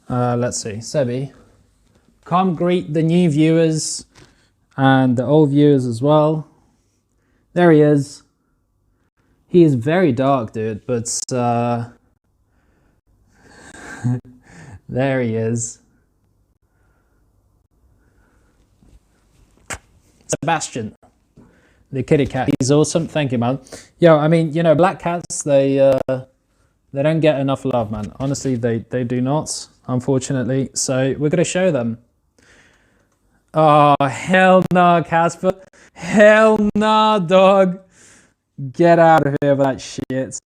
Let's see, Sebi, come greet the new viewers and the old viewers as well. There he is. He is very dark, dude, but there he is. Sebastian, the kitty cat. He's awesome. Thank you, man. Yo, I mean, you know, black cats, they don't get enough love, man. Honestly, they do not, unfortunately. So we're gonna show them. Oh, hell no, Casper. Hell no, dog. Get out of here with that shit.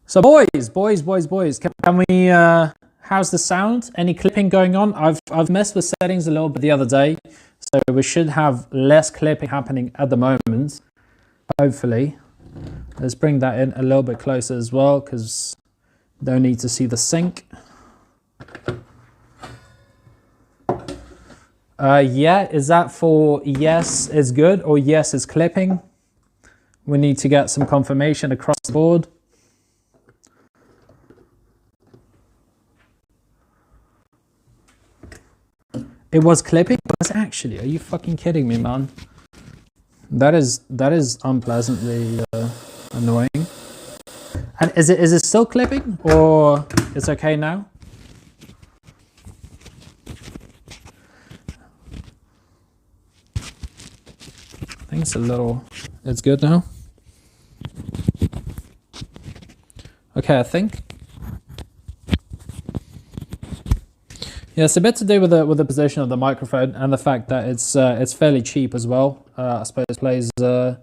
So boys, can we, how's the sound? Any clipping going on? I've messed with settings a little bit the other day, so we should have less clipping happening at the moment, hopefully. Let's bring that in a little bit closer as well, because don't need to see the sink. Yeah, is that for yes is good or yes is clipping? We need to get some confirmation across the board. It was clipping? Was it actually? Are you fucking kidding me, man? That is unpleasantly annoying. And is it still clipping or it's okay now? I think it's a little, it's good now. Okay, I think. Yeah, it's a bit to do with the position of the microphone and the fact that it's fairly cheap as well. I suppose it plays a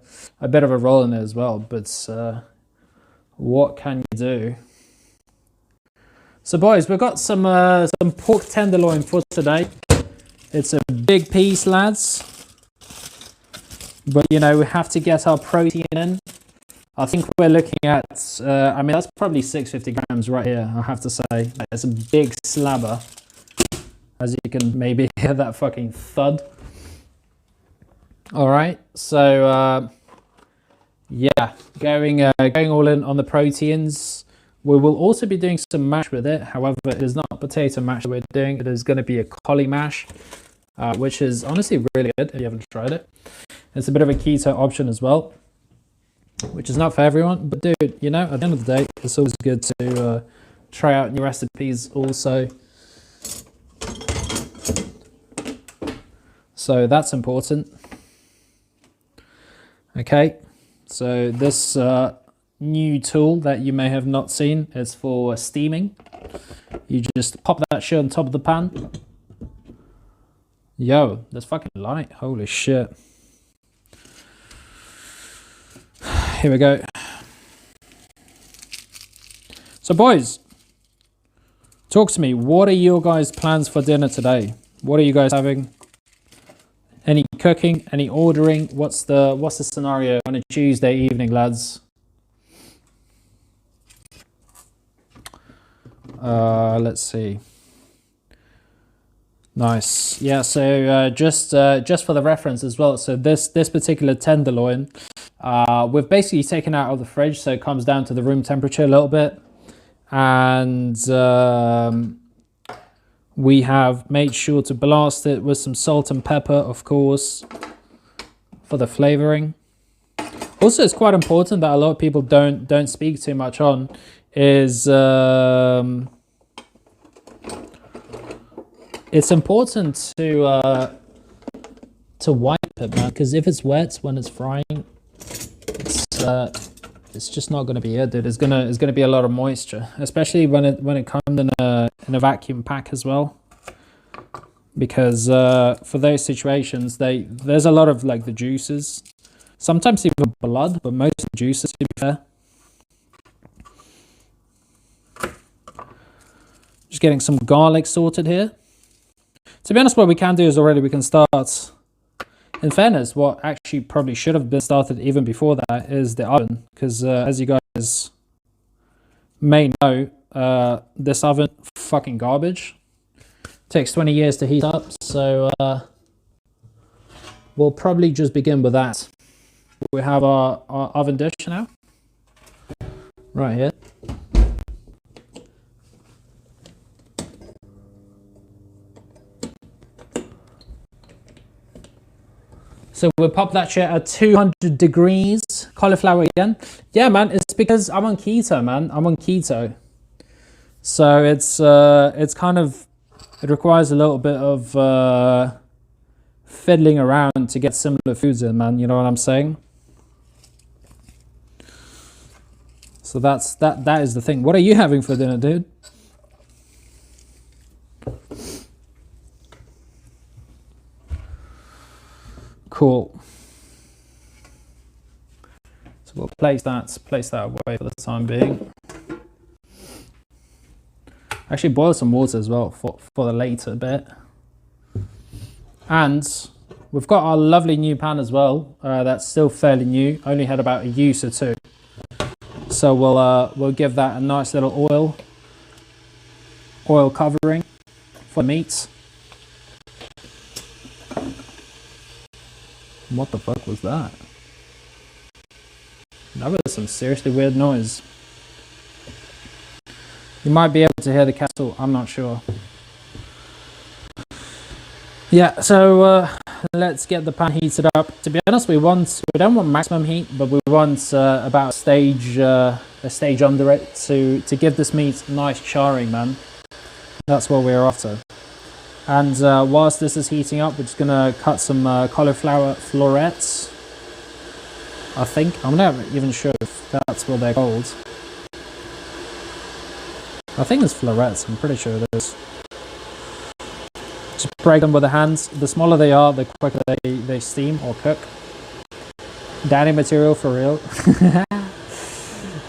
bit of a role in it as well, but what can you do? So boys, we've got some pork tenderloin for today. It's a big piece, lads. But you know, we have to get our protein in. I think we're looking at, I mean, that's probably 650 grams right here, I have to say. It's a big slabber. As you can maybe hear that fucking thud. All right, so yeah, going all in on the proteins. We will also be doing some mash with it. However, it is not potato mash that we're doing. It is going to be a cauli mash, which is honestly really good if you haven't tried it. It's a bit of a keto option as well, which is not for everyone. But dude, you know, at the end of the day, it's always good to try out new recipes also. So that's important. Okay, so this new tool that you may have not seen is for steaming. You just pop that shit on top of the pan. Yo, that's fucking light. Holy shit. Here we go. So boys, talk to me. What are your guys' plans for dinner today? What are you guys having? Any cooking? Any ordering? What's the scenario on a Tuesday evening, lads? Let's see. Nice. Yeah. So just for the reference as well. So this particular tenderloin, we've basically taken out of the fridge, so it comes down to the room temperature a little bit, and we have made sure to blast it with some salt and pepper, of course, for the flavoring. Also, it's quite important that a lot of people don't speak too much on is it's important to wipe it, man, because if it's wet when it's frying, it's just not going to be it, dude. It's gonna be a lot of moisture, especially when it comes in a vacuum pack as well, because for those situations there's a lot of like the juices, sometimes even blood, but most of the juices, to be fair. Just getting some garlic sorted here. To be honest, what we can do is we can start. In fairness, what actually probably should have been started even before that is the oven, because as you guys may know, this oven fucking garbage. Takes 20 years to heat up, so we'll probably just begin with that. We have our oven dish now, right here. So we'll pop that shit at 200 degrees. Cauliflower again. Yeah, man, it's because I'm on keto, man. I'm on keto. So it's kind of, it requires a little bit of fiddling around to get similar foods in, man. You know what I'm saying? So that is the thing. What are you having for dinner, dude? Cool. So we'll place that away for the time being. Actually boil some water as well for the later bit. And we've got our lovely new pan as well. That's still fairly new. Only had about a use or two. So we'll give that a nice little oil covering for meat. What the fuck was that? That was some seriously weird noise. You might be able to hear the kettle, I'm not sure. Yeah, so let's get the pan heated up. To be honest, we don't want maximum heat, but we want about a stage under it to give this meat nice charring, man. That's what we're after. And whilst this is heating up, we're just gonna cut some cauliflower florets. I think I'm not even sure if that's what they're called. I think it's florets. I'm pretty sure it is. Just break them with the hands. The smaller they are, the quicker they steam or cook. Daddy material for real.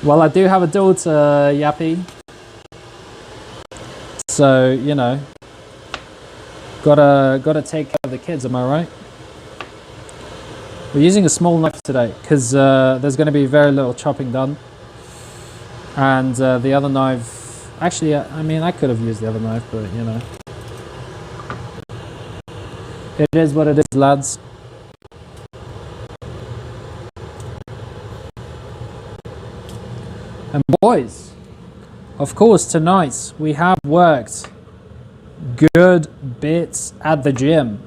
Well, I do have a daughter, Yappy. So, you know, gotta take care of the kids, am I right? We're using a small knife today because there's going to be very little chopping done. And the other knife, actually, I mean, I could have used the other knife, but you know. It is what it is, lads. And boys, of course, tonight we have worked good bits at the gym.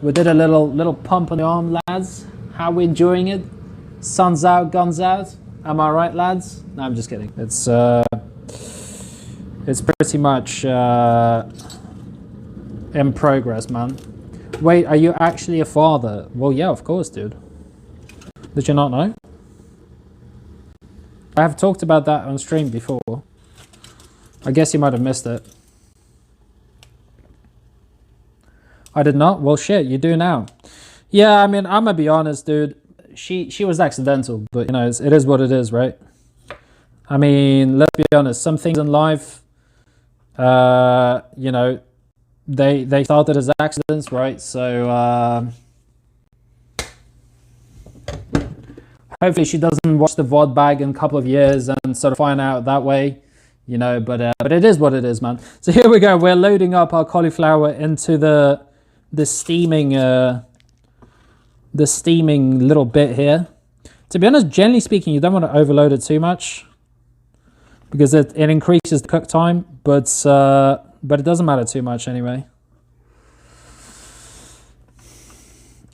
We did a little pump on the arm, lads. How we enjoying it? Sun's out, guns out. Am I right, lads? No, I'm just kidding. It's pretty much in progress, man. Wait, are you actually a father? Well, yeah, of course, dude. Did you not know? I have talked about that on stream before. I guess you might have missed it. I did not? Well, shit, you do now. Yeah, I mean, I'm gonna be honest, dude. She was accidental, but, you know, it is what it is, right? I mean, let's be honest. Some things in life, you know, they started as accidents, right? So, hopefully she doesn't watch the VOD bag in a couple of years and sort of find out that way, you know, but it is what it is, man. So here we go. We're loading up our cauliflower into the steaming little bit here. To be honest, generally speaking, you don't want to overload it too much because it increases the cook time, but it doesn't matter too much anyway.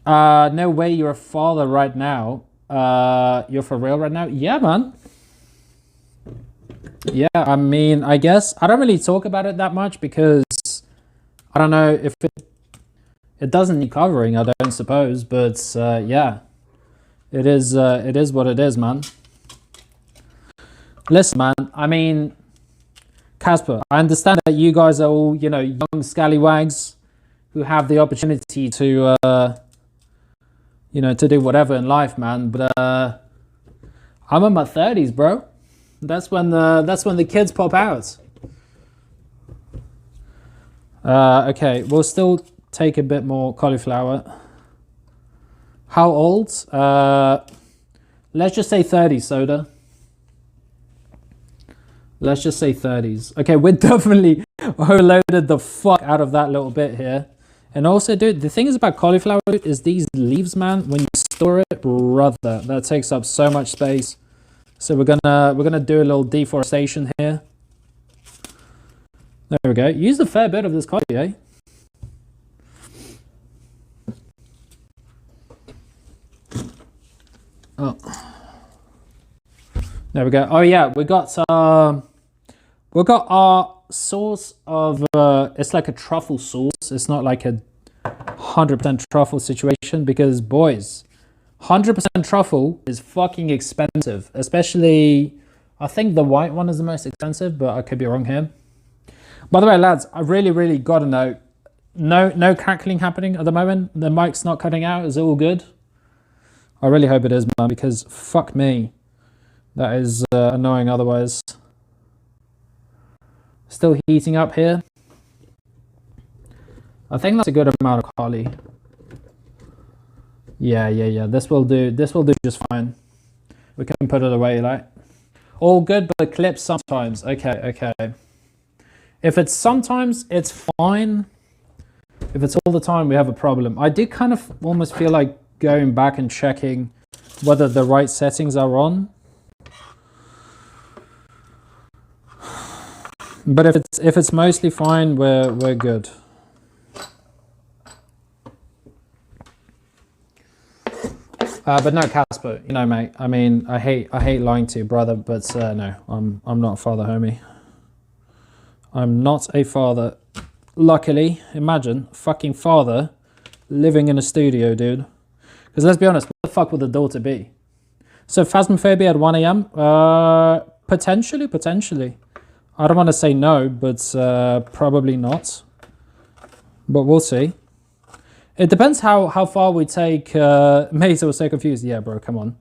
No way, you're a father right now. You're for real right now? Yeah, man. Yeah, I mean, I guess I don't really talk about it that much because I don't know if it doesn't need covering, I don't suppose, but yeah, it is what it is, man. Listen, man, I mean, Casper, I understand that you guys are all, you know, young scallywags who have the opportunity to, you know, to do whatever in life, man, but I'm in my 30s, bro. That's when the kids pop out. Okay, we'll still take a bit more cauliflower. How old? Let's just say 30s, Soda. Let's just say 30s. Okay, we're definitely overloaded the fuck out of that little bit here. And also, dude, the thing is about cauliflower is these leaves, man, when you store it, brother, that takes up so much space. So we're gonna do a little deforestation here. There we go. Used a fair bit of this coffee, eh? Oh, there we go. Oh yeah, we got our sauce of it's like a truffle sauce. It's not like a 100% truffle situation because boys, 100% truffle is fucking expensive. Especially, I think the white one is the most expensive, but I could be wrong here. By the way, lads, I really gotta know. No crackling happening at the moment. The mic's not cutting out. Is it all good? I really hope it is, man, because fuck me. That is annoying otherwise. Still heating up here. I think that's a good amount of Carly. Yeah. This will do just fine. We can put it away, like. All good, but clips sometimes. Okay. If it's sometimes, it's fine. If it's all the time, we have a problem. I did kind of almost feel like going back and checking whether the right settings are on. But if it's mostly fine, we're good. But no, Casper, you know, mate. I mean, I hate lying to you, brother. But no, I'm not a father, homie. I'm not a father. Luckily, imagine fucking father living in a studio, dude. Because let's be honest, what the fuck would the daughter be? So Phasmophobia at 1 a.m. Potentially. I don't want to say no, but probably not. But we'll see. It depends how far we take. Mate, I was so confused. Yeah, bro, come on.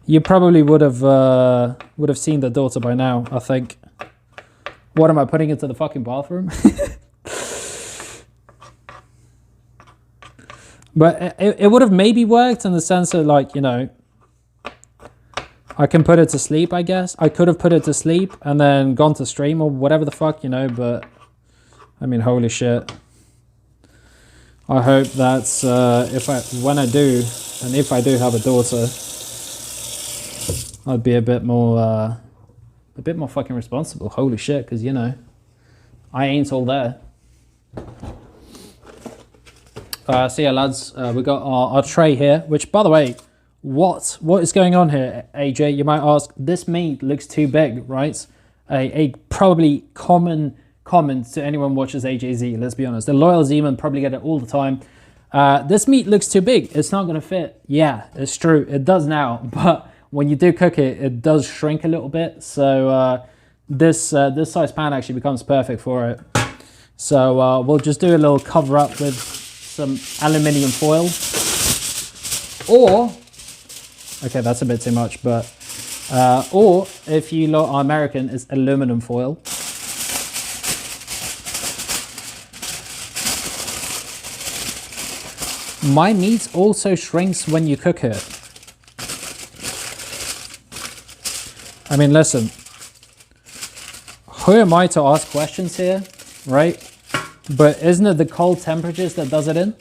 You probably would have seen the daughter by now, I think. What am I putting into the fucking bathroom? But it would have maybe worked in the sense that, like, you know, I can put it to sleep, I guess. I could have put it to sleep and then gone to stream or whatever the fuck, you know, but I mean, holy shit. I hope that when I do, and if I do have a daughter, I'd be a bit more fucking responsible. Holy shit, because, you know, I ain't all there. So yeah, lads, we got our tray here, which, by the way, what is going on here, AJ? You might ask. This meat looks too big, right? A probably common comment to anyone who watches AJZ, let's be honest. The loyal Zeman probably get it all the time. This meat looks too big. It's not going to fit. Yeah, it's true. It does now. But when you do cook it, it does shrink a little bit. So this size pan actually becomes perfect for it. So we'll just do a little cover up with some aluminium foil. Or, okay, that's a bit too much, but, or if you lot are American, it's aluminum foil. My meat also shrinks when you cook it. I mean, listen, who am I to ask questions here, right? But isn't it the cold temperatures that does it in?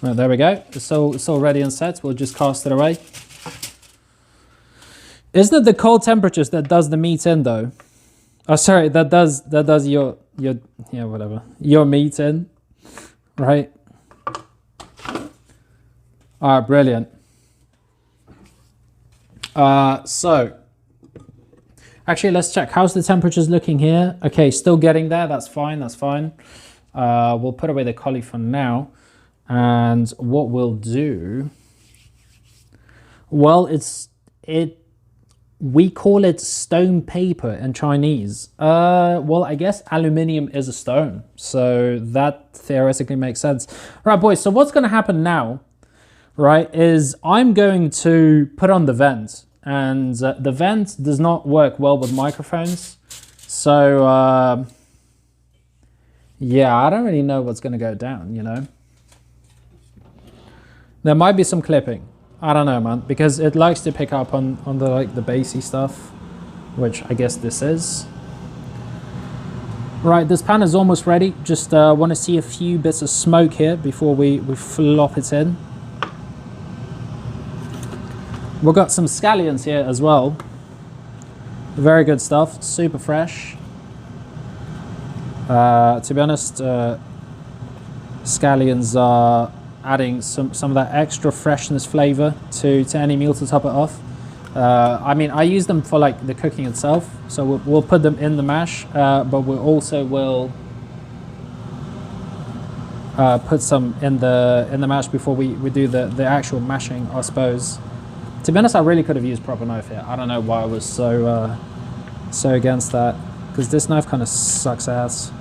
Right, there we go. It's all ready and set. We'll just cast it away. Isn't it the cold temperatures that does the meat in, though? Oh, sorry, that does your yeah, whatever, your meat in, right? All right, brilliant. So actually, let's check. How's the temperatures looking here? Okay, still getting there. That's fine. That's fine. We'll put away the cauliflower now, and what we'll do. Well, we call it stone paper in Chinese. Well, I guess aluminium is a stone, so that theoretically makes sense. Right, boys, so what's going to happen now, right, is I'm going to put on the vent, and the vent does not work well with microphones. So, yeah, I don't really know what's going to go down, you know. There might be some clipping. I don't know, man, because it likes to pick up on the like the bassy stuff, which I guess this is. Right, this pan is almost ready. Just want to see a few bits of smoke here before we flop it in. We've got some scallions here as well. Very good stuff, super fresh. To be honest, scallions are adding some of that extra freshness flavor to any meal to top it off. I mean, I use them for like the cooking itself, so we'll put them in the mash, but we also will put some in the mash before we do the actual mashing, I suppose. To be honest, I really could have used proper knife here. I don't know why I was so against that, because this knife kind of sucks ass.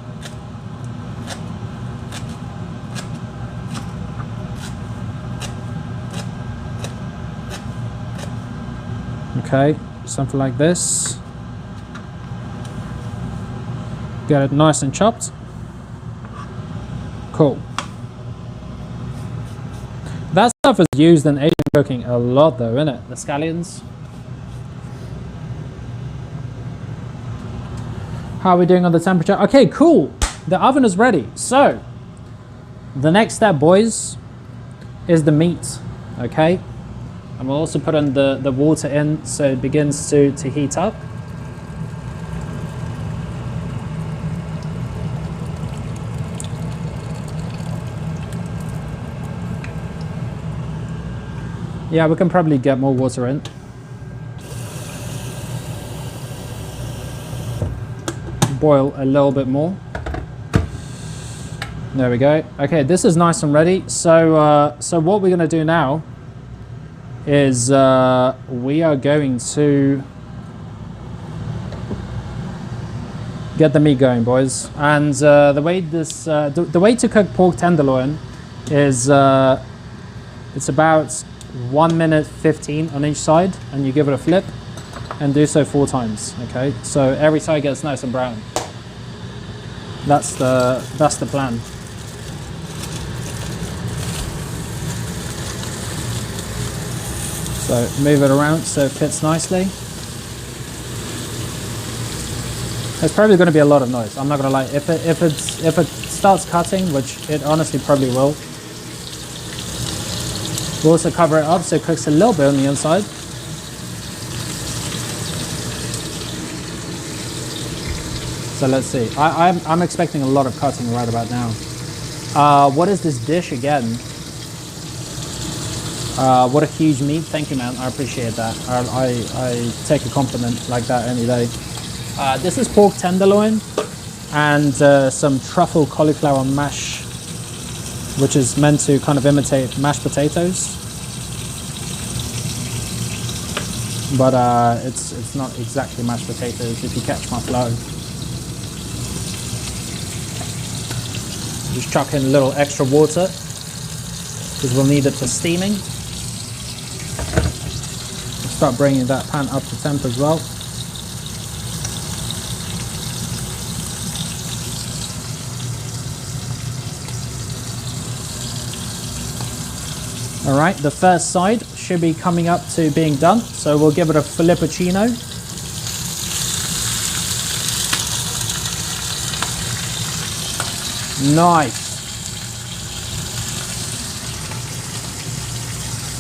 Okay, something like this. Get it nice and chopped. Cool. That stuff is used in Asian cooking a lot though, isn't it? The scallions. How are we doing on the temperature? Okay, cool. The oven is ready. So, the next step, boys, is the meat. Okay? And we'll also put in the water in so it begins to heat up. Yeah, we can probably get more water in. Boil a little bit more. There we go. Okay, this is nice and ready. So, so what we're going to do now is we are going to get the meat going, boys. And the way this, the way to cook pork tenderloin is it's about 1 minute 15 on each side, and you give it a flip and do so 4 times. Okay, so every side gets nice and brown. That's the plan. So move it around so it fits nicely. There's probably going to be a lot of noise. I'm not going to lie. If it starts cutting, which it honestly probably will, we'll also cover it up so it cooks a little bit on the inside. So let's see. I'm expecting a lot of cutting right about now. What is this dish again? What a huge meat. Thank you, man. I appreciate that. I take a compliment like that any day. This is pork tenderloin and some truffle cauliflower mash, which is meant to kind of imitate mashed potatoes. But it's not exactly mashed potatoes, if you catch my flow. Just chuck in a little extra water, because we'll need it for steaming. Start bringing that pan up to temp as well. All right, the first side should be coming up to being done, so we'll give it a Filippuccino. Nice.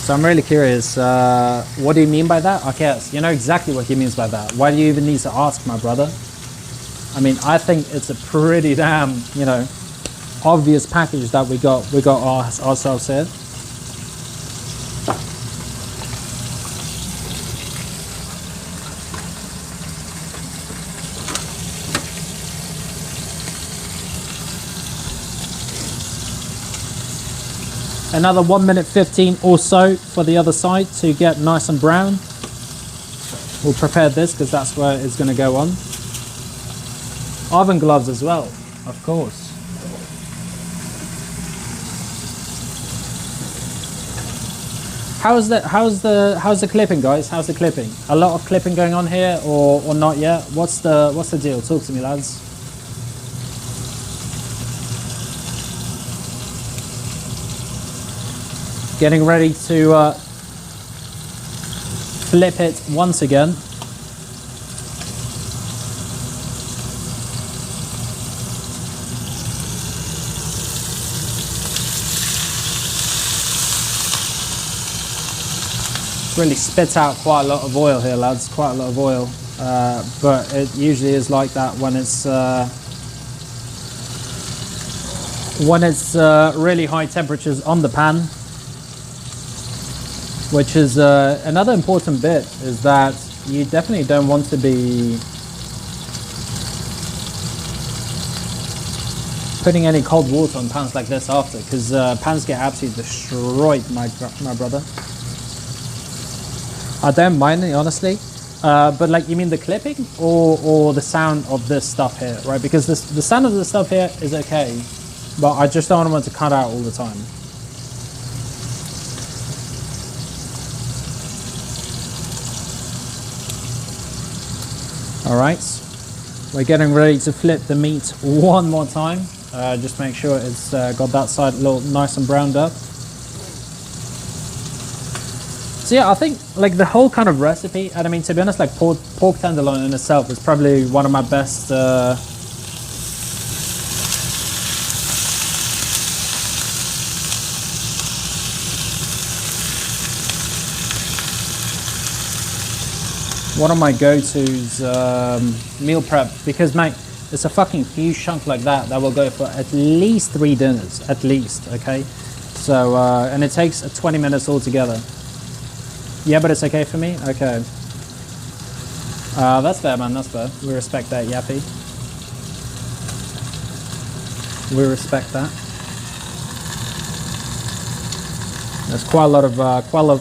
So I'm really curious, what do you mean by that? Okay, you know exactly what he means by that. Why do you even need to ask, my brother? I mean, I think it's a pretty damn, you know, obvious package that we got ourselves here. Another 1 minute 15 or so for the other side to get nice and brown. We'll prepare this because that's where it's going to go on. Oven gloves as well, of course. How's the clipping, guys? How's the clipping? A lot of clipping going on here, or not yet? What's the deal? Talk to me, lads. Getting ready to flip it once again. Really spits out quite a lot of oil here, lads, quite a lot of oil. But it usually is like that when it's when it's really high temperatures on the pan, which is another important bit, is that you definitely don't want to be putting any cold water on pans like this after, because pans get absolutely destroyed, my brother. I don't mind it, honestly. But like, you mean the clipping or the sound of this stuff here, right? Because the sound of this stuff here is okay, but I just don't want it to cut out all the time. All right, we're getting ready to flip the meat one more time. Just make sure it's got that side a little nice and browned up. So yeah, I think like the whole kind of recipe, and I mean, to be honest, like pork tenderloin in itself is probably one of my best one of my go-tos meal prep, because mate, it's a fucking huge chunk like that will go for at least 3 dinners, at least, okay? So, and it takes 20 minutes altogether. Yeah, but it's okay for me? Okay. That's fair, man, that's fair. We respect that, Yappy. We respect that. There's quite a lot of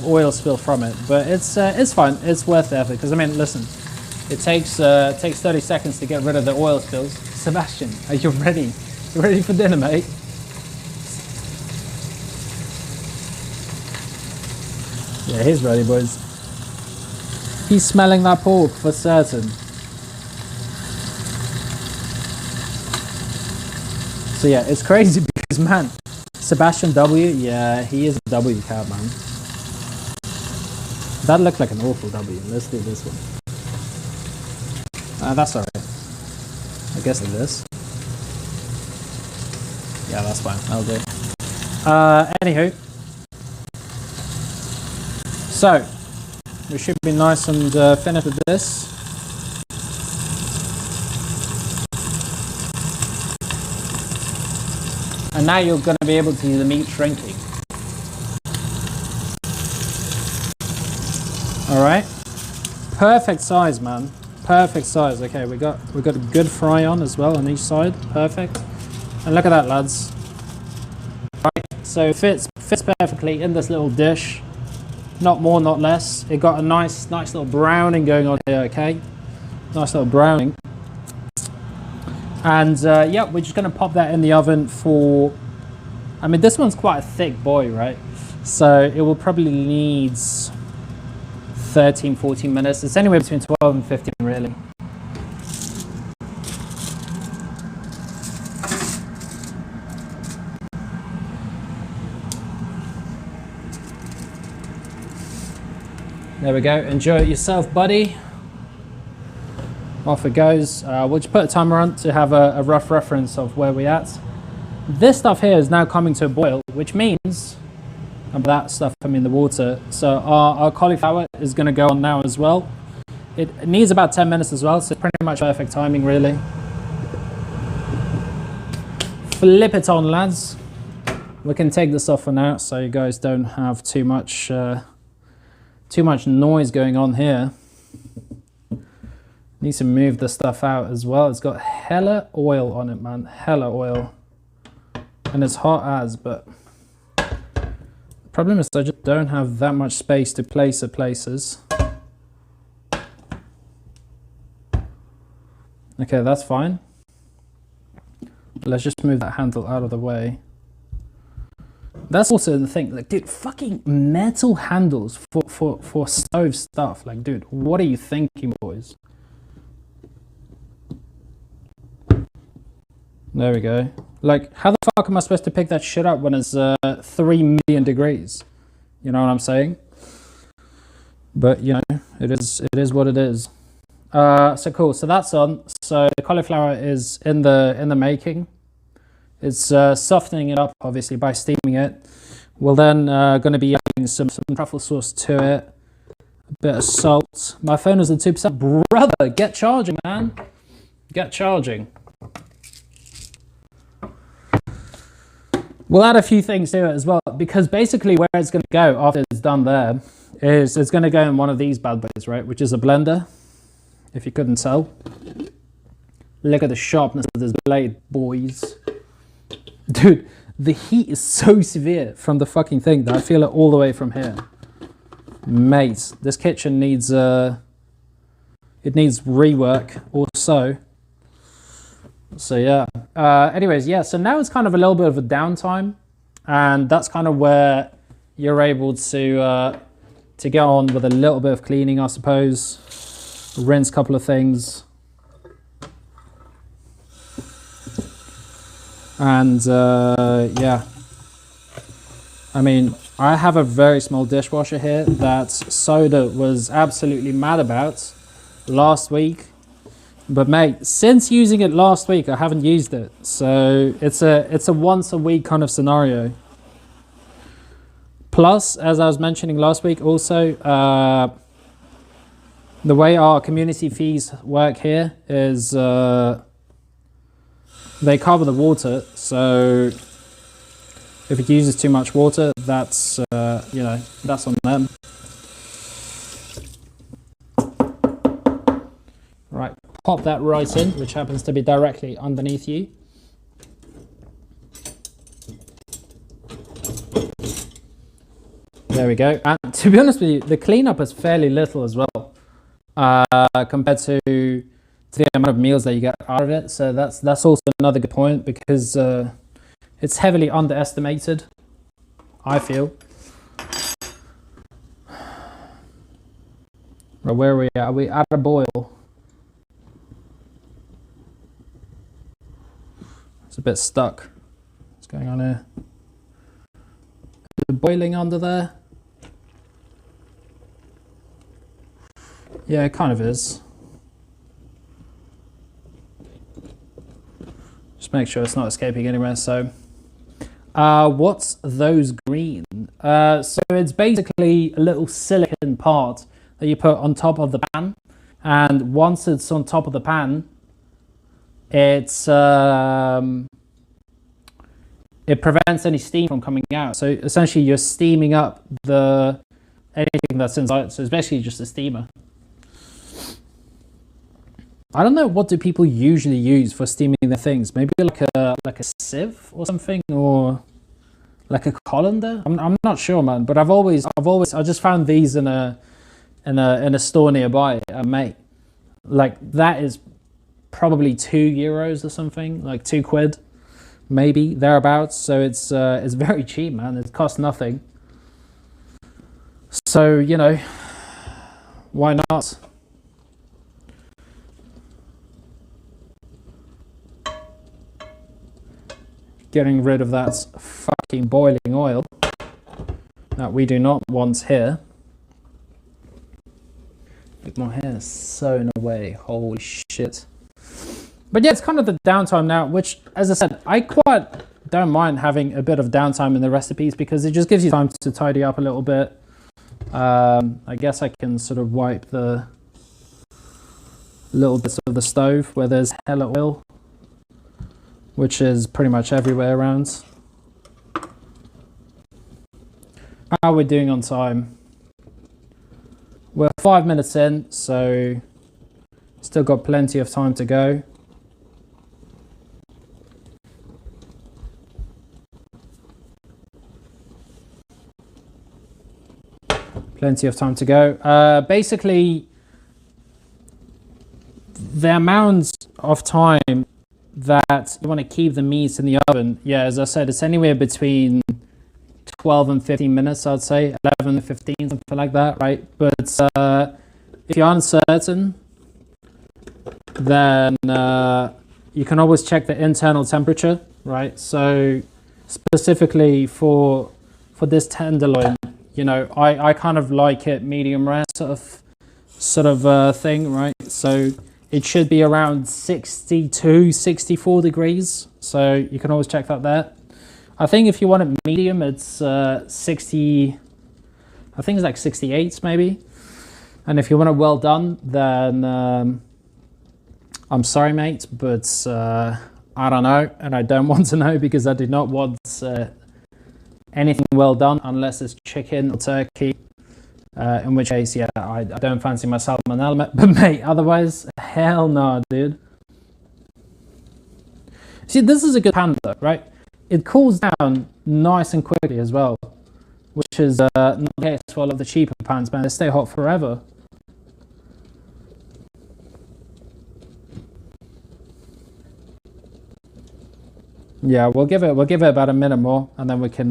oil spill from it, but it's fine. It's worth the effort, because I mean, listen, it takes 30 seconds to get rid of the oil spills. Sebastian, are you ready? You ready for dinner, mate? Yeah, he's ready, boys. He's smelling that pork for certain. So yeah, it's crazy because, man, Sebastian W, yeah, he is a W cat, man. That looked like an awful W. Let's do this one. That's alright. I guess like this. Yeah, that's fine. That'll do. Anywho. So, we should be nice and finished with this. And now you're going to be able to see the meat shrinking. Alright. Perfect size, man. Perfect size. Okay, we got a good fry on as well on each side. Perfect. And look at that, lads. Right, so it fits perfectly in this little dish. Not more, not less. It got a nice little browning going on here, okay? Nice little browning. And yeah, we're just gonna pop that in the oven for, I mean, this one's quite a thick boy, right? So it will probably need 13, 14 minutes. It's anywhere between 12 and 15, really. There we go. Enjoy it yourself, buddy. Off it goes. We'll just put a timer on to have a rough reference of where we're at. This stuff here is now coming to a boil, which means, and that stuff, I mean the water. So our cauliflower is going to go on now as well. It needs about 10 minutes as well, so pretty much perfect timing, really. Flip it on, lads. We can take this off for now, so you guys don't have too much noise going on here. Need to move the stuff out as well. It's got hella oil on it, man. Hella oil. And it's hot as, but the problem is I just don't have that much space to place it places. Okay, that's fine. Let's just move that handle out of the way. That's also the thing, like, dude, fucking metal handles for stove stuff. Like, dude, what are you thinking, boys? There we go. Like, how the fuck am I supposed to pick that shit up when it's 3 million degrees? You know what I'm saying? But, you know, it is what it is. So cool, so that's on. So the cauliflower is in the making. It's softening it up, obviously, by steaming it. We're then going to be adding some truffle sauce to it. A bit of salt. My phone is at 2%. Brother, get charging, man. Get charging. We'll add a few things to it as well, because basically where it's going to go after it's done there is it's going to go in one of these bad boys, right? Which is a blender, if you couldn't tell. Look at the sharpness of this blade, boys. Dude, the heat is so severe from the fucking thing that I feel it all the way from here. Mate, this kitchen needs it needs rework or so. So yeah. Anyways, yeah, so now it's kind of a little bit of a downtime, and that's kind of where you're able to get on with a little bit of cleaning, I suppose. Rinse a couple of things. And yeah, I mean, I have a very small dishwasher here that Soda was absolutely mad about last week. But mate, since using it last week, I haven't used it. So it's a once a week kind of scenario. Plus, as I was mentioning last week also, the way our community fees work here is they cover the water, so if it uses too much water, that's you know, that's on them. Right, pop that right in, which happens to be directly underneath you. There we go. And to be honest with you, the cleanup is fairly little as well, compared to the amount of meals that you get out of it. So that's also another good point, because it's heavily underestimated, I feel. Right, where are we at? Are we at a boil? It's a bit stuck. What's going on here? Is it boiling under there? Yeah, it kind of is. Just make sure it's not escaping anywhere. So what's those green? So it's basically a little silicon part that you put on top of the pan, and once it's on top of the pan, it's it prevents any steam from coming out. So essentially you're steaming up anything that's inside. So it's basically just a steamer. I don't know, what do people usually use for steaming their things? Maybe like a sieve or something, or like a colander. I'm not sure, man. But I just found these in a store nearby, mate. Like that is probably €2 or something, like £2, maybe thereabouts. So it's very cheap, man. It costs nothing. So you know, why not? Getting rid of that fucking boiling oil that we do not want here. Look, my hair is sewn away, holy shit. But yeah, it's kind of the downtime now, which, as I said, I quite don't mind having a bit of downtime in the recipes, because it just gives you time to tidy up a little bit. I guess I can sort of wipe the little bits of the stove where there's hella oil, which is pretty much everywhere around. How are we doing on time? We're 5 minutes in, so still got plenty of time to go. Plenty of time to go. Basically, the amount of time that you want to keep the meat in the oven, yeah, as I said, it's anywhere between 12 and 15 minutes, I'd say, 11 to 15, something like that, right? But if you're uncertain, then you can always check the internal temperature, right? So specifically for this tenderloin, you know, I kind of like it medium rare sort of thing, right? So it should be around 62, 64 degrees. So you can always check that there. I think if you want it medium, it's 60, I think it's like 68 maybe. And if you want it well done, then I'm sorry, mate, but I don't know. And I don't want to know, because I do not want anything well done, unless it's chicken or turkey. In which case, yeah, I don't fancy my salmon element. But mate, otherwise, hell no, dude. See, this is a good pan though, right? It cools down nice and quickly as well, which is not the case for all of the cheaper pans, man. They stay hot forever. Yeah, we'll give it about a minute more, and then we can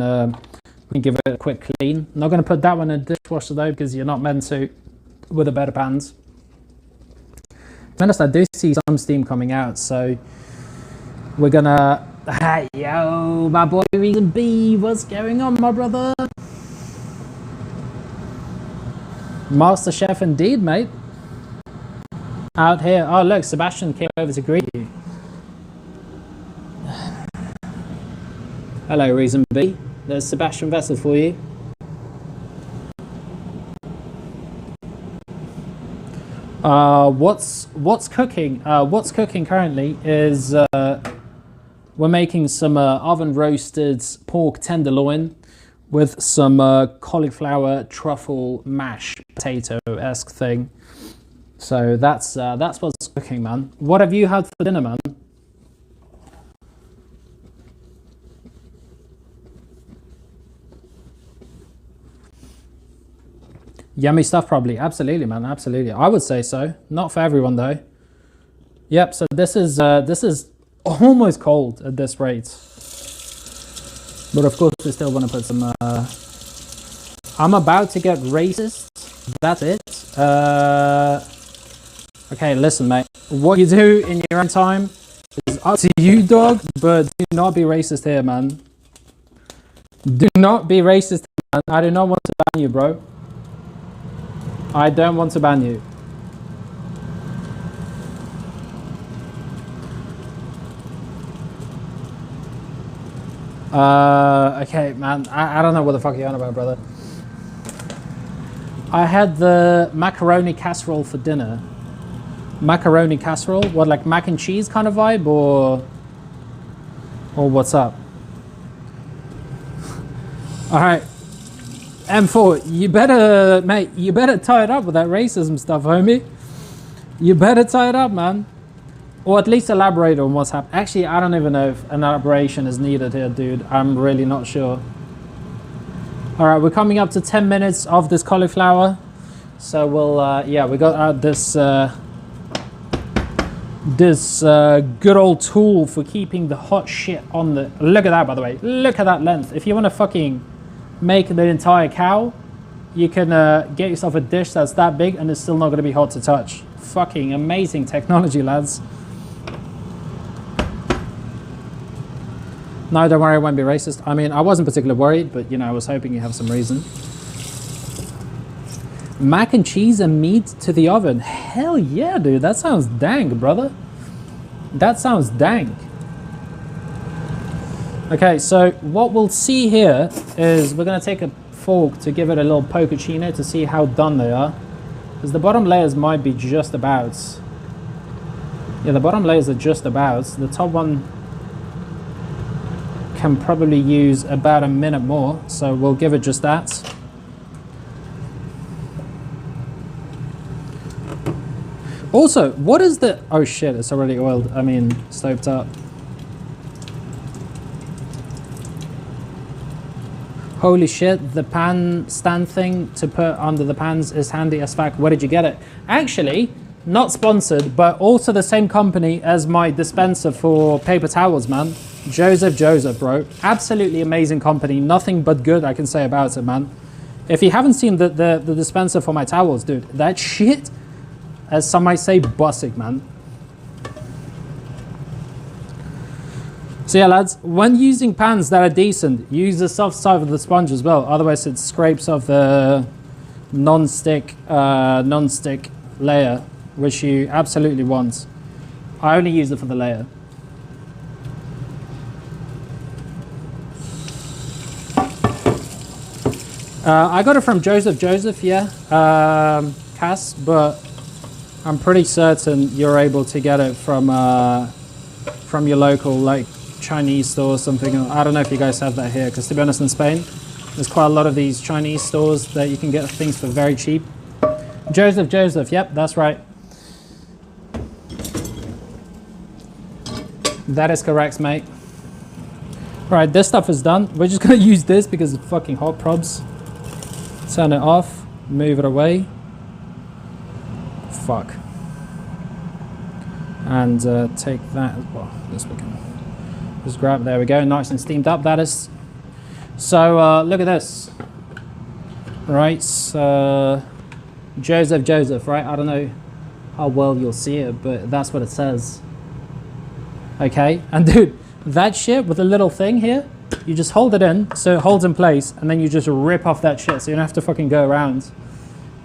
give it a quick clean. Not going to put that one in the dishwasher though, because you're not meant to with the better pans. To be honest, I do see some steam coming out, so we're gonna. Hey, yo, my boy Reason B, what's going on, my brother? Master Chef indeed, mate. Out here. Oh, look, Sebastian came over to greet you. Hello, Reason B. There's Sebastian Vessel for you. What's cooking? What's cooking currently is we're making some oven roasted pork tenderloin with some cauliflower truffle mashed potato-esque thing. So that's what's cooking, man. What have you had for dinner, man? Yummy stuff, probably. Absolutely, man. Absolutely. I would say so. Not for everyone, though. Yep. So this is almost cold at this rate. But of course, we still want to put some. I'm about to get racist. That's it. Okay, listen, mate. What you do in your own time is up to you, dog. But do not be racist here, man. Do not be racist, man. I do not want to ban you, bro. I don't want to ban you. Okay, man. I don't know what the fuck you're on about, brother. I had the macaroni casserole for dinner. Macaroni casserole? What, like mac and cheese kind of vibe, or what's up? All right. M4, you better, mate, you better tie it up with that racism stuff, homie. You better tie it up, man. Or at least elaborate on what's happened. Actually, I don't even know if an elaboration is needed here, dude. I'm really not sure. All right, we're coming up to 10 minutes of this cauliflower. So we'll, yeah, we got out this, good old tool for keeping the hot shit on the, look at that, by the way. Look at that length. If you want to fucking make the entire cow, you can get yourself a dish that's that big and it's still not going to be hot to touch. Fucking amazing technology, lads. No, don't worry, I won't be racist. I mean, I wasn't particularly worried, but you know, I was hoping you have some reason. Mac and cheese and meat to the oven. Hell yeah, dude. That sounds dang, brother. That sounds dang. Okay, so what we'll see here is we're going to take a fork to give it a little pochettino to see how done they are. Because the bottom layers might be just about. Yeah, the bottom layers are just about. The top one can probably use about a minute more, so we'll give it just that. Also, what is the... Oh shit, it's already oiled. I mean, stoked up. Holy shit, the pan stand thing to put under the pans is handy as fuck. Where did you get it? Actually, not sponsored, but also the same company as my dispenser for paper towels, man. Joseph, bro. Absolutely amazing company. Nothing but good I can say about it, man. If you haven't seen the dispenser for my towels, dude, that shit, as some might say, bussing, man. So yeah, lads, when using pans that are decent, use the soft side of the sponge as well. Otherwise, it scrapes off the non-stick layer, which you absolutely want. I only use it for the layer. I got it from Joseph, yeah, Cass, but I'm pretty certain you're able to get it from your local, like, Chinese store or something. I don't know if you guys have that here, because to be honest, in Spain, there's quite a lot of these Chinese stores that you can get things for very cheap. Joseph, yep, that's right. That is correct, mate. Right, this stuff is done. We're just gonna use this because it's fucking hot, probs. Turn it off, move it away. Fuck. And take that as well. This we can just grab. There we go, nice and steamed up. That is. So look at this. Right, Joseph, right? I don't know how well you'll see it, but that's what it says. Okay, and dude, that shit with the little thing here, you just hold it in, so it holds in place, and then you just rip off that shit, so you don't have to fucking go around.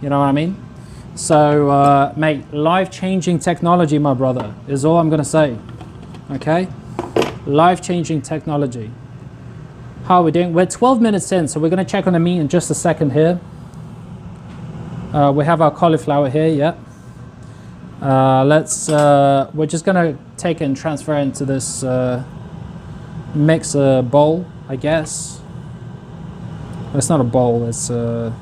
You know what I mean? So, mate, life-changing technology, my brother, is all I'm gonna say. Okay? Life-changing technology. How are we doing? We're 12 minutes in, so we're gonna check on the meat in just a second here. We have our cauliflower here, yeah. We're just gonna take it and transfer it into this mixer bowl, I guess. It's not a bowl, it's a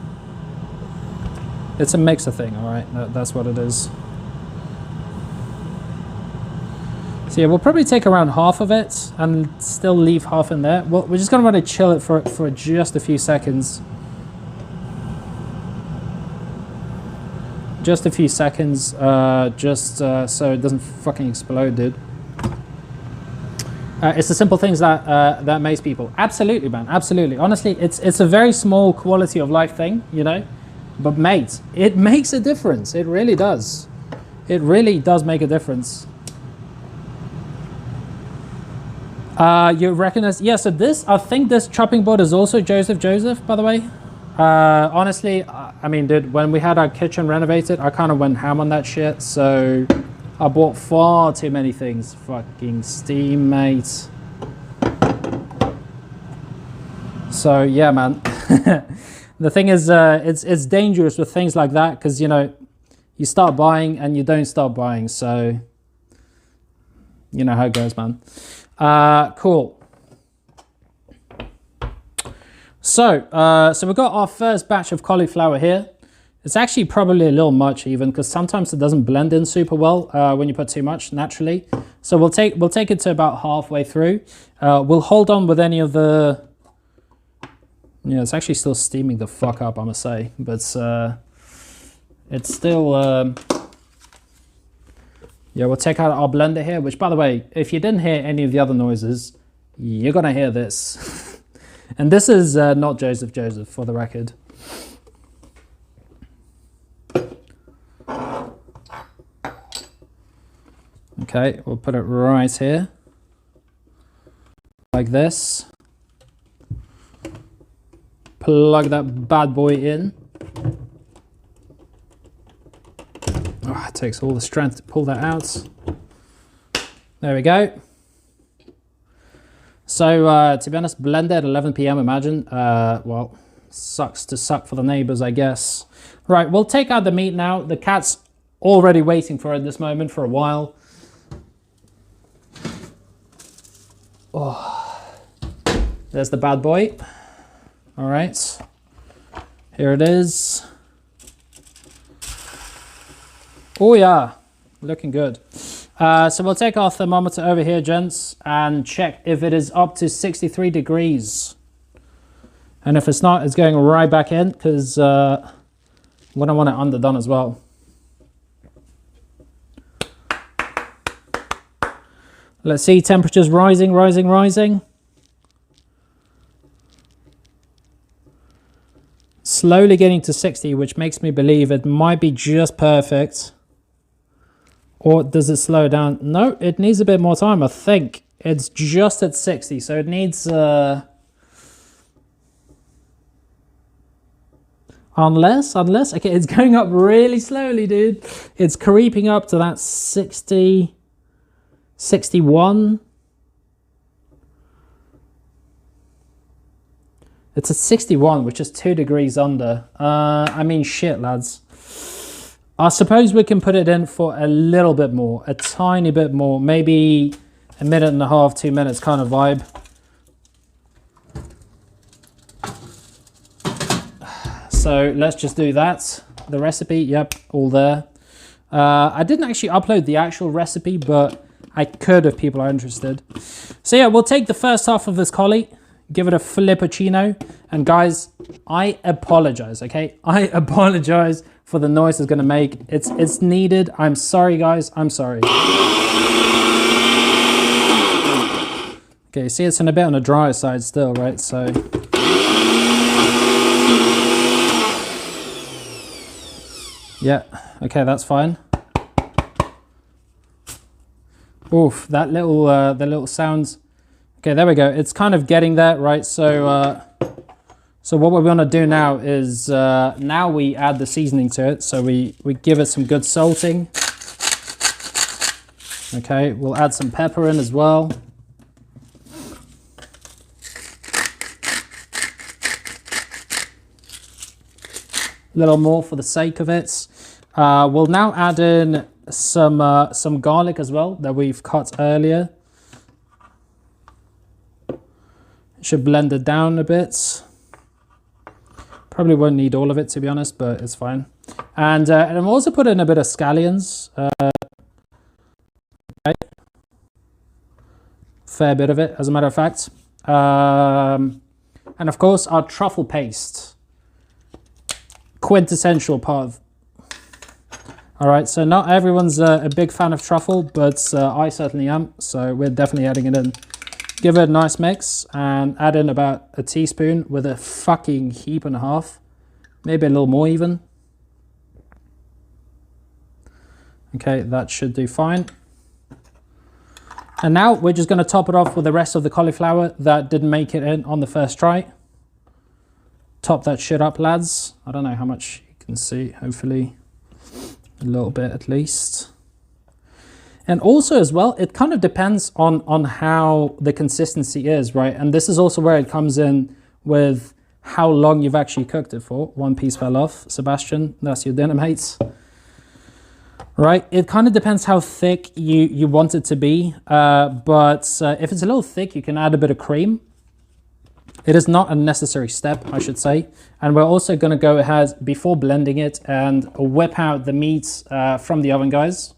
mixer thing, all right? That's what it is. So yeah, we'll probably take around half of it and still leave half in there. Well, we're just gonna want to chill it for just a few seconds. Just a few seconds, so it doesn't fucking explode, dude. It's the simple things that amaze people. Absolutely, man, absolutely. Honestly, it's a very small quality of life thing, you know? But mate, it makes a difference. It really does. It really does make a difference. You recognize? Yeah, so I think this chopping board is also Joseph, by the way. Honestly, I mean, dude, when we had our kitchen renovated, I kind of went ham on that shit, so I bought far too many things. Fucking steam, mate. So, yeah, man. The thing is, it's dangerous with things like that, because, you know, you start buying and you don't start buying, so you know how it goes, man. Cool. So we've got our first batch of cauliflower here. It's actually probably a little much even, because sometimes it doesn't blend in super well when you put too much naturally. So we'll take it to about halfway through. We'll hold on with any of the. Yeah, it's actually still steaming the fuck up, I must say, but it's still. Yeah, we'll take out our blender here. Which, by the way, if you didn't hear any of the other noises, you're gonna hear this. And this is not Joseph, for the record. Okay, we'll put it right here. Like this. Plug that bad boy in. Oh, it takes all the strength to pull that out. There we go. So, to be honest, blend at 11 p.m, imagine. Well, sucks to suck for the neighbors, I guess. Right, we'll take out the meat now. The cat's already waiting for it this moment for a while. Oh, there's the bad boy. All right, here it is. Oh yeah, looking good. So we'll take our thermometer over here, gents, and check if it is up to 63 degrees. And if it's not, it's going right back in, because we don't want it underdone as well. Let's see, temperatures rising, rising, rising. Slowly getting to 60, which makes me believe it might be just perfect. Or does it slow down? No, it needs a bit more time, I think. It's just at 60, so it needs... Unless, okay, it's going up really slowly, dude. It's creeping up to that 60, 61. It's at 61, which is 2 degrees under. I mean, shit, lads. I suppose we can put it in for a little bit more, a tiny bit more, maybe a minute and a half, 2 minutes kind of vibe. So let's just do that. The recipe, yep, all there. I didn't actually upload the actual recipe, but I could if people are interested. So yeah, we'll take the first half of this collie, give it a flippuccino, and guys, I apologize, okay? I apologize for the noise it's gonna make. It's needed. I'm sorry, guys, I'm sorry. Okay, see, it's in a bit on the drier side still, right? So. Yeah, okay, that's fine. Oof, that little, the little sounds. Okay, there we go. It's kind of getting there, right? So, so what we want to do now is, now we add the seasoning to it. So we give it some good salting. Okay, we'll add some pepper in as well. A little more for the sake of it. We'll now add in some garlic as well that we've cut earlier. Should blend it down a bit. Probably won't need all of it, to be honest, but it's fine. And I'm also put in a bit of scallions. Okay. Fair bit of it, as a matter of fact. And of course, our truffle paste. Quintessential part of. All right, so not everyone's a big fan of truffle, but I certainly am. So we're definitely adding it in. Give it a nice mix and add in about a teaspoon with a fucking heap and a half. Maybe a little more even. Okay, that should do fine. And now we're just gonna top it off with the rest of the cauliflower that didn't make it in on the first try. Top that shit up, lads. I don't know how much you can see, hopefully a little bit at least. And also as well, it kind of depends on how the consistency is, right? And this is also where it comes in with how long you've actually cooked it for. One piece fell off. Sebastian, that's your dinner mates. Right, it kind of depends how thick you want it to be. But if it's a little thick, you can add a bit of cream. It is not a necessary step, I should say. And we're also gonna go ahead before blending it and whip out the meat from the oven, guys.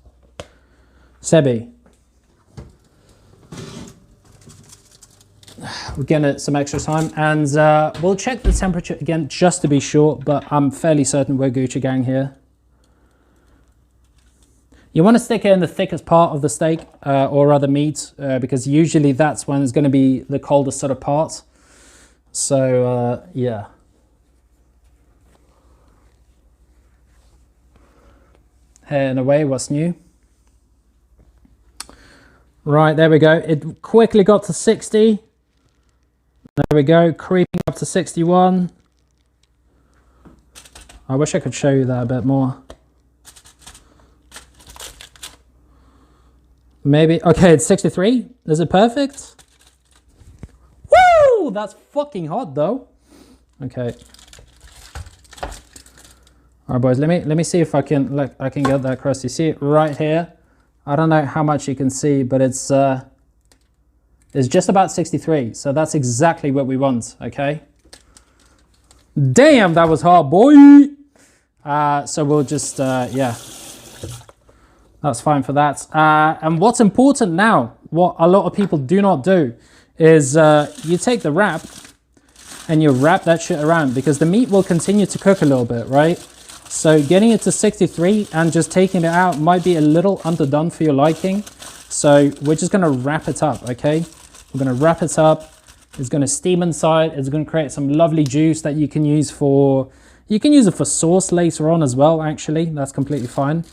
Sebi. We're getting some extra time and we'll check the temperature again just to be sure, but I'm fairly certain we're Gucci gang here. You want to stick it in the thickest part of the steak or other meat because usually that's when it's going to be the coldest sort of part. So yeah. Here in a way, what's new? Right, there we go. It quickly got to 60. There we go, creeping up to 61. I wish I could show you that a bit more. Maybe, okay, it's 63. Is it perfect? Woo! That's fucking hot though. Okay. All right, boys, let me see if I can get that across. You see it right here? I don't know how much you can see, but it's just about 63. So that's exactly what we want, okay? Damn, that was hard, boy. So we'll just, yeah. That's fine for that. And what's important now, what a lot of people do not do, is you take the wrap and you wrap that shit around because the meat will continue to cook a little bit, right? So getting it to 63 and just taking it out might be a little underdone for your liking. So we're just gonna wrap it up, okay? We're gonna wrap it up. It's gonna steam inside. It's gonna create some lovely juice that you can use for, you can use it for sauce later on as well, actually. That's completely fine.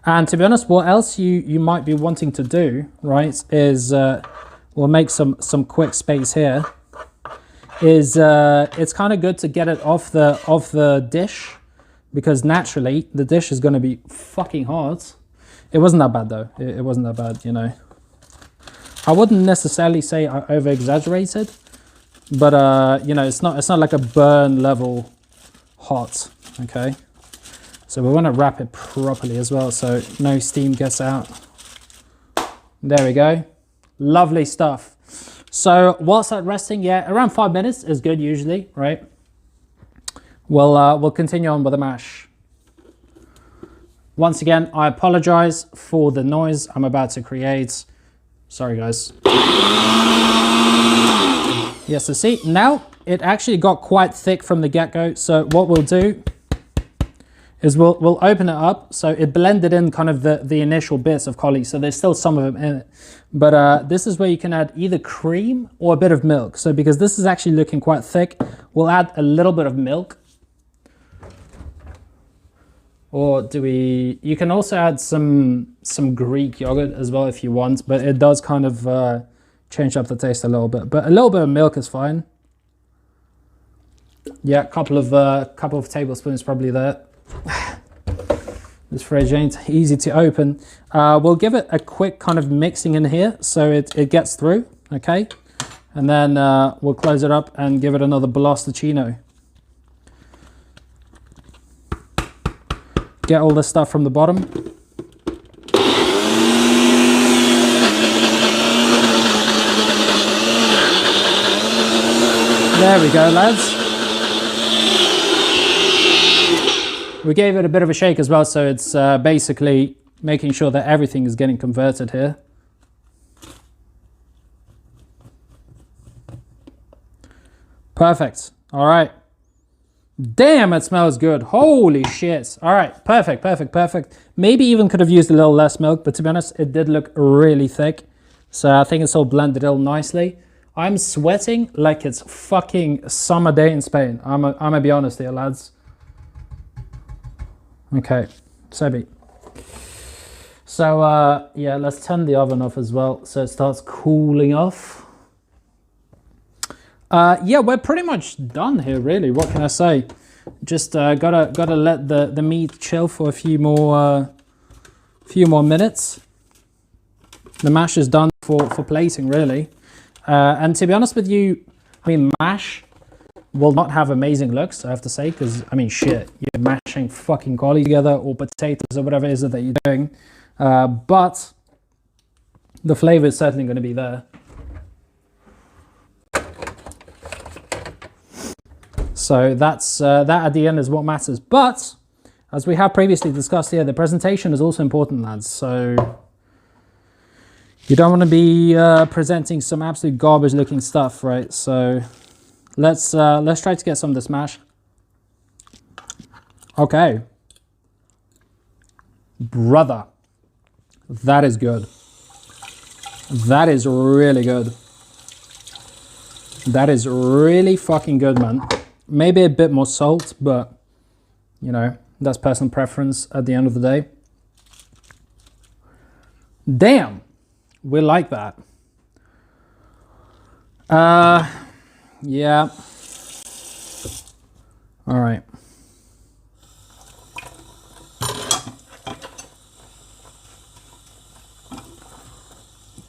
And to be honest, what else you might be wanting to do, right, is we'll make some quick space here. Is it's kind of good to get it off the dish because naturally the dish is going to be fucking hot. It wasn't that bad though. It wasn't that bad, you know. I wouldn't necessarily say I over exaggerated, but you know, it's not like a burn level hot. Okay. So we want to wrap it properly as well so no steam gets out. There we go. Lovely stuff. So whilst at resting, yeah, around 5 minutes is good usually, right? We'll continue on with the mash. Once again, I apologize for the noise I'm about to create. Sorry, guys. Yes, so see, now it actually got quite thick from the get-go. So what we'll do is we'll open it up. So it blended in kind of the initial bits of cauli. So there's still some of them in it. But this is where you can add either cream or a bit of milk. So because this is actually looking quite thick, we'll add a little bit of milk. Or do we, you can also add some Greek yogurt as well if you want, but it does kind of change up the taste a little bit. But a little bit of milk is fine. Yeah, a couple of tablespoons probably there. This fridge ain't easy to open. We'll give it a quick kind of mixing in here so it gets through, okay? And then we'll close it up and give it another blastacino. Get all this stuff from the bottom. There we go, lads. We gave it a bit of a shake as well, so it's basically making sure that everything is getting converted here. Perfect. All right. Damn, it smells good. Holy shit. All right, perfect, perfect, perfect. Maybe even could have used a little less milk, but to be honest, it did look really thick. So I think it's all blended in nicely. I'm sweating like it's fucking summer day in Spain. I'm gonna be honest here, lads. Okay, Sebi. So yeah, let's turn the oven off as well so it starts cooling off. Yeah, we're pretty much done here, really. What can I say? Just gotta let the meat chill for a few more minutes. The mash is done for plating, really. And to be honest with you, I mean, mash will not have amazing looks, I have to say, because I mean, shit, you're mashing fucking cauli together or potatoes or whatever it is that you're doing. But the flavor is certainly going to be there. So that's that at the end is what matters. But as we have previously discussed here, the presentation is also important, lads. So you don't want to be presenting some absolute garbage looking stuff, right? So let's try to get some of this mash. Okay, brother, that is good. That is really good. That is really fucking good, man. Maybe a bit more salt, but you know, that's personal preference at the end of the day. Damn, we like that. Yeah. All right.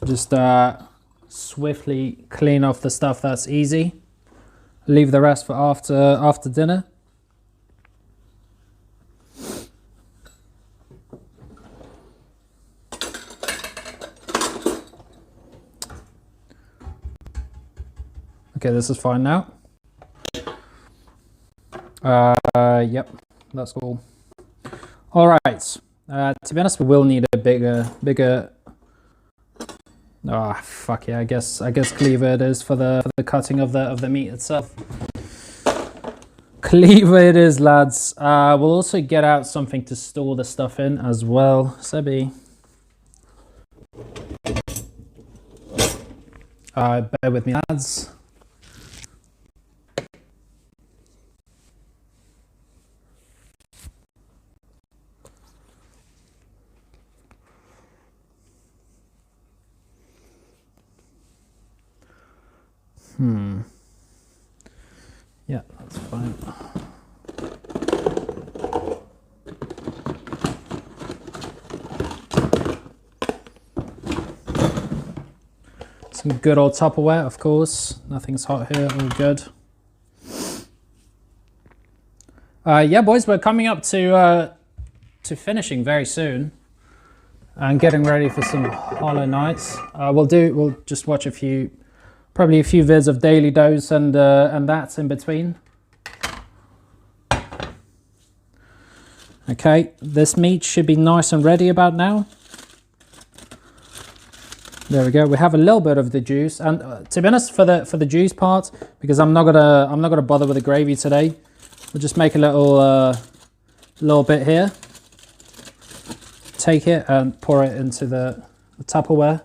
Just swiftly clean off the stuff that's easy. Leave the rest for after dinner. Okay, this is fine now. Yep, that's cool. All right. To be honest, we will need a bigger. Oh fuck yeah! I guess cleaver it is for the cutting of the meat itself. Cleaver it is, lads. We'll also get out something to store the stuff in as well. Sebi. Bear with me, lads. Yeah, that's fine. Some good old Tupperware, of course. Nothing's hot here, all good. Yeah, boys, we're coming up to finishing very soon. and getting ready for some Hollow Knights. We'll just watch probably a few vids of Daily Dose and that's in between. Okay, this meat should be nice and ready about now. There we go. We have a little bit of the juice, and to be honest, for the juice part, because I'm not gonna bother with the gravy today, we'll just make a little bit here. Take it and pour it into the Tupperware.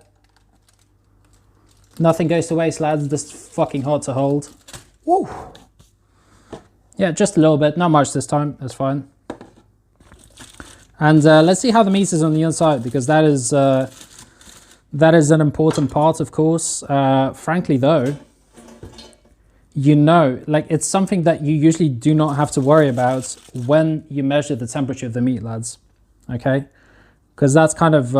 Nothing goes to waste, lads. This is fucking hot to hold. Woo! Yeah, just a little bit, not much this time. That's fine. And let's see how the meat is on the inside, because that is an important part, of course. Frankly, though, like, it's something that you usually do not have to worry about when you measure the temperature of the meat, lads. Okay, because that kind of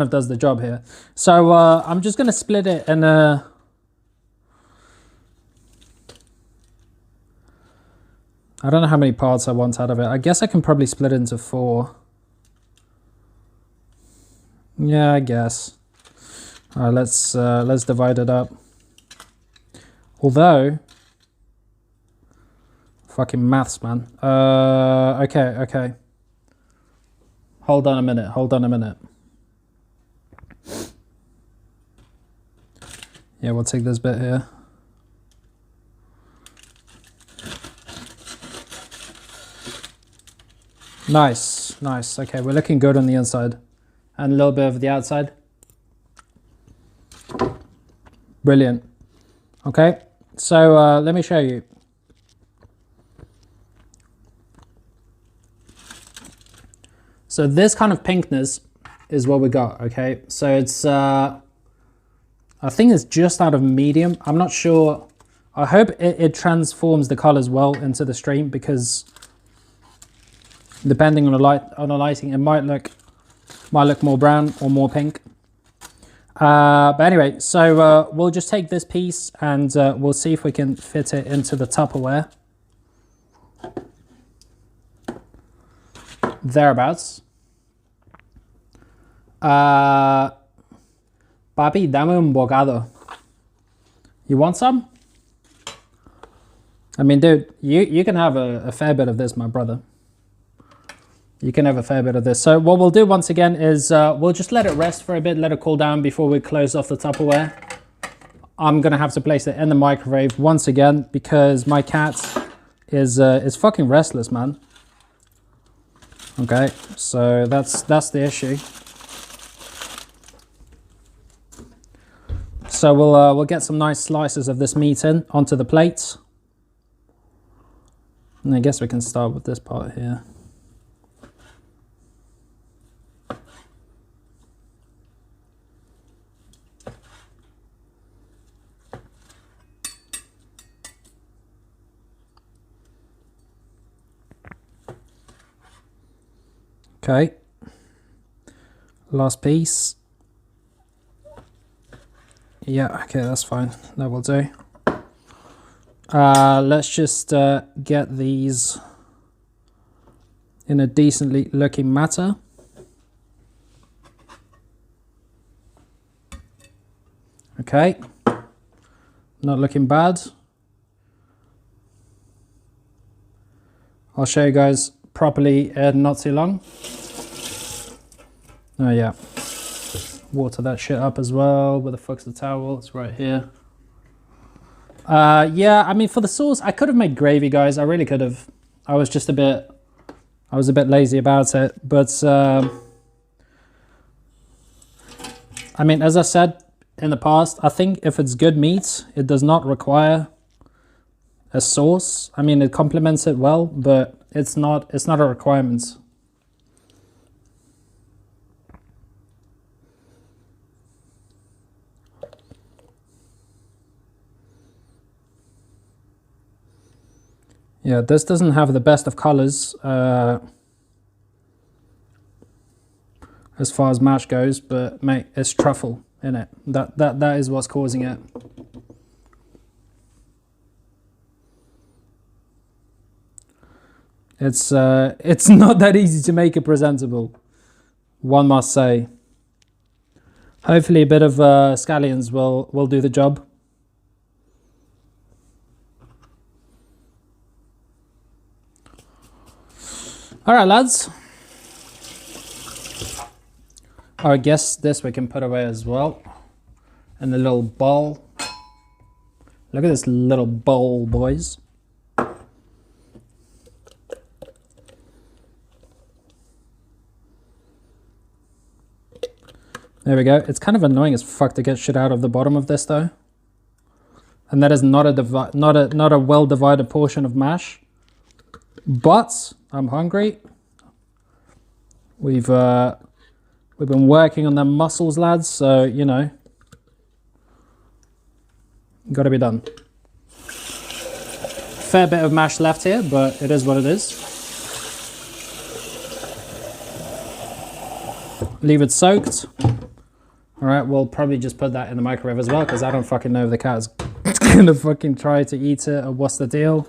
does the job here. So I'm just gonna split it in a. I don't know how many parts I want out of it. I guess I can probably split it into 4. Yeah, I guess. All right, let's divide it up. Although, fucking maths, man. Okay. Hold on a minute. Yeah, we'll take this bit here. Nice. Okay, we're looking good on the inside. And a little bit of the outside. Brilliant. Okay, so let me show you. So this kind of pinkness is what we got, okay? So it's, I think it's just out of medium. I'm not sure. I hope it transforms the colors well into the stream, because depending on the lighting, it might look more brown or more pink. But anyway, so we'll just take this piece and we'll see if we can fit it into the Tupperware. Thereabouts. Papi, dame un bocado. You want some? I mean, dude, you can have a fair bit of this, my brother. You can have a fair bit of this. So what we'll do once again is we'll just let it rest for a bit, let it cool down before we close off the Tupperware. I'm gonna have to place it in the microwave once again because my cat is fucking restless, man. Okay, so that's the issue. So we'll get some nice slices of this meat in onto the plate. And I guess we can start with this part here. Okay, last piece. Yeah, okay, that's fine. That will do. Let's just get these in a decently looking matter. Okay, not looking bad. I'll show you guys properly in not too long. Oh yeah, water that shit up as well. Where the fuck's the towel? It's right here. Yeah, I mean, for the sauce, I could have made gravy, guys. I really could have. I was a bit lazy about it. But I mean, as I said in the past, I think if it's good meat, it does not require a sauce. I mean, it complements it well, but it's not a requirement. Yeah, this doesn't have the best of colors as far as mash goes, but mate, it's truffle in it. That is what's causing it. It's not that easy to make it presentable, one must say. Hopefully a bit of scallions will do the job. All right, lads. I guess this we can put away as well in the little bowl. Look at this little bowl, boys. There we go. It's kind of annoying as fuck to get shit out of the bottom of this though. And that is not a well divided portion of mash. But I'm hungry. We've been working on them muscles, lads, so you know, got to be done. Fair bit of mash left here, but it is what it is. Leave it soaked. All right, we'll probably just put that in the microwave as well, because I don't fucking know if the cat is gonna fucking try to eat it or what's the deal.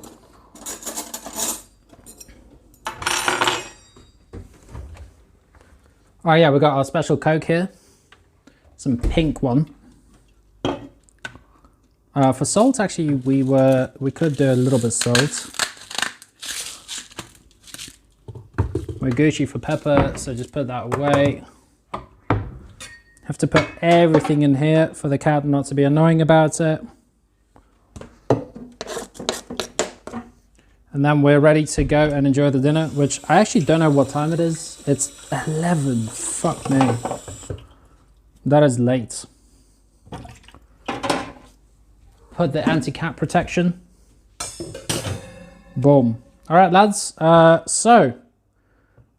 Oh yeah, we got our special Coke here. Some pink one. For salt, actually, we could do a little bit of salt. We're Gucci for pepper, so just put that away. Have to put everything in here for the cat not to be annoying about it. And then we're ready to go and enjoy the dinner, which I actually don't know what time it is. It's 11, fuck me. That is late. Put the anti-cat protection. Boom. All right, lads, so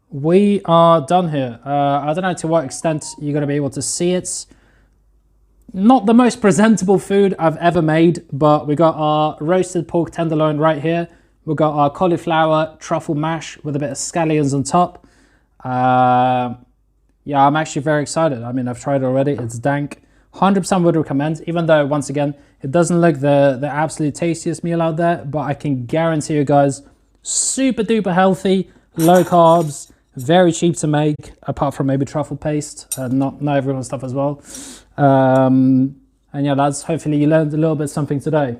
we are done here. I don't know to what extent you're gonna be able to see it. Not the most presentable food I've ever made, but we got our roasted pork tenderloin right here. We've got our cauliflower truffle mash with a bit of scallions on top. Yeah, I'm actually very excited. I mean, I've tried it already. It's dank. 100% would recommend, even though, once again, it doesn't look the absolute tastiest meal out there, but I can guarantee you guys, super duper healthy, low carbs, very cheap to make, apart from maybe truffle paste, not everyone's stuff as well. And yeah, lads, hopefully you learned a little bit something today.